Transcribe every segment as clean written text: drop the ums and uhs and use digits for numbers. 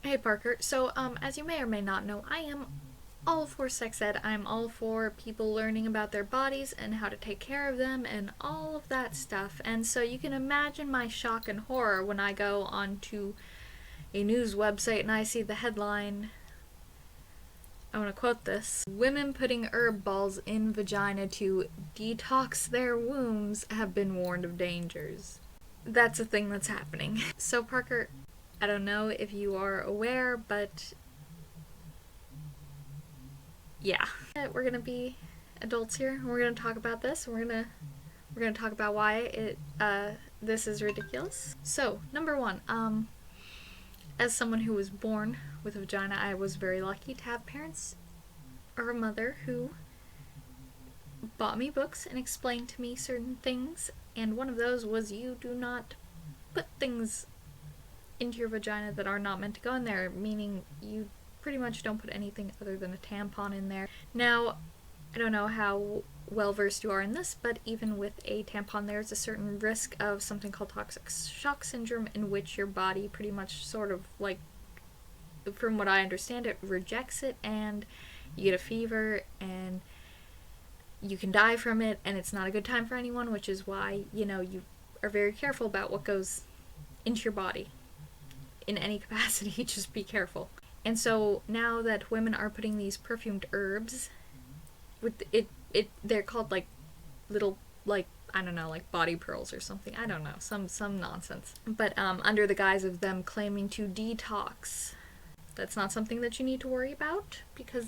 Hey Parker, so as you may or may not know, I am all for sex ed. I'm all for people learning about their bodies and how to take care of them and all of that stuff. And so you can imagine my shock and horror when I go onto a news website and I see the headline. I want to quote this. Women putting herb balls in vagina to detox their wombs have been warned of dangers. That's a thing that's happening. So Parker, I don't know if you are aware, but yeah. We're gonna be adults here, and we're gonna talk about this. We're gonna talk about why this is ridiculous. So, number one, as someone who was born with a vagina, I was very lucky to have parents or a mother who bought me books and explained to me certain things, and one of those was you do not put things into your vagina that are not meant to go in there, meaning you pretty much don't put anything other than a tampon in there. Now, I don't know how well versed you are in this, but even with a tampon, there's a certain risk of something called toxic shock syndrome, in which your body pretty much sort of like, from what I understand, it rejects it and you get a fever and you can die from it, and it's not a good time for anyone, which is why, you are very careful about what goes into your body in any capacity. Just be careful. And so now that women are putting these perfumed herbs with they're called like little, like, I don't know, like body pearls or something. I don't know, some nonsense. But under the guise of them claiming to detox, that's not something that you need to worry about, because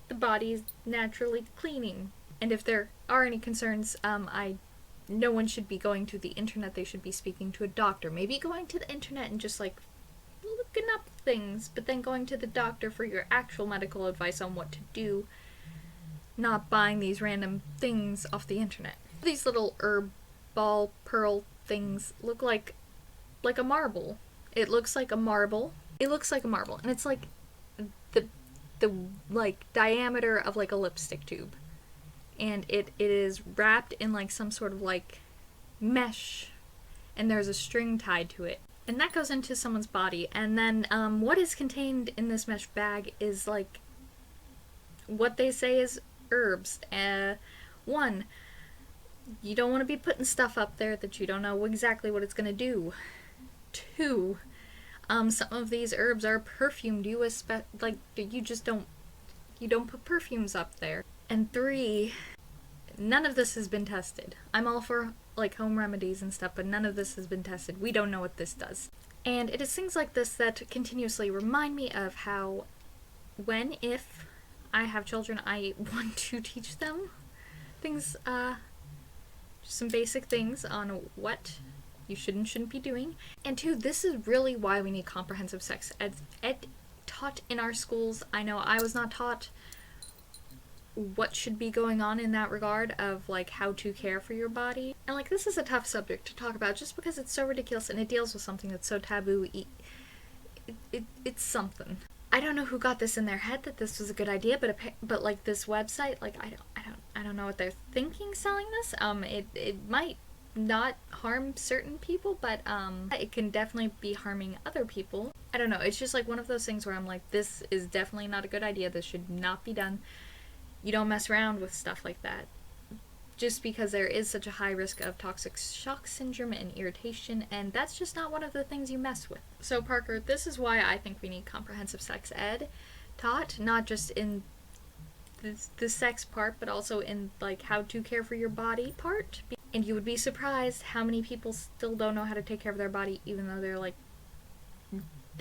the body is naturally cleaning. And if there are any concerns, no one should be going to the internet. They should be speaking to a doctor. Maybe going to the internet and just like looking up things, but then going to the doctor for your actual medical advice on what to do, not buying these random things off the internet. These little herb ball pearl things look like a marble. It looks like a marble. It looks like a marble, and it's like the like diameter of like a lipstick tube. And it is wrapped in like some sort of like mesh, and there's a string tied to it. And that goes into someone's body. And then what is contained in this mesh bag is like what they say is herbs. One, you don't want to be putting stuff up there that you don't know exactly what it's going to do. Two, some of these herbs are perfumed. You don't put perfumes up there. And three, none of this has been tested. I'm all for like home remedies and stuff, but none of this has been tested. We don't know what this does. And it is things like this that continuously remind me of how if I have children, I want to teach them things, just some basic things on what you should and shouldn't be doing. And two, this is really why we need comprehensive sex ed taught in our schools. I know I was not taught what should be going on in that regard of like how to care for your body. And like, this is a tough subject to talk about just because it's so ridiculous and it deals with something that's so taboo. It's something. I don't know who got this in their head that this was a good idea, but like this website, like I don't know what they're thinking selling this. It might not harm certain people, but it can definitely be harming other people. I don't know. It's just like one of those things where I'm like, this is definitely not a good idea. This should not be done. You don't mess around with stuff like that, just because there is such a high risk of toxic shock syndrome and irritation, and that's just not one of the things you mess with. So Parker, this is why I think we need comprehensive sex ed taught, not just in the sex part, but also in like how to care for your body part. And you would be surprised how many people still don't know how to take care of their body, even though they're like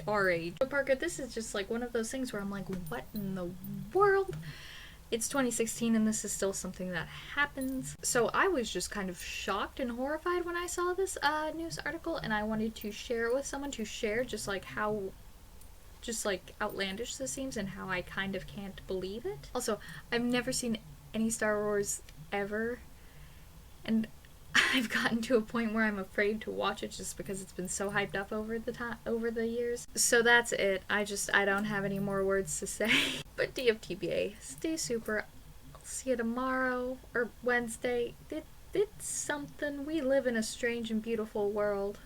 our age. So Parker, this is just like one of those things where I'm like, what in the world? It's 2016 and this is still something that happens. So I was just kind of shocked and horrified when I saw this news article, and I wanted to share it with someone to share just like how outlandish this seems and how I kind of can't believe it. Also, I've never seen any Star Wars ever, and I've gotten to a point where I'm afraid to watch it just because it's been so hyped up over the years. So that's it. I don't have any more words to say. But DFTBA, stay super. I'll see you tomorrow or Wednesday. It's something. We live in a strange and beautiful world.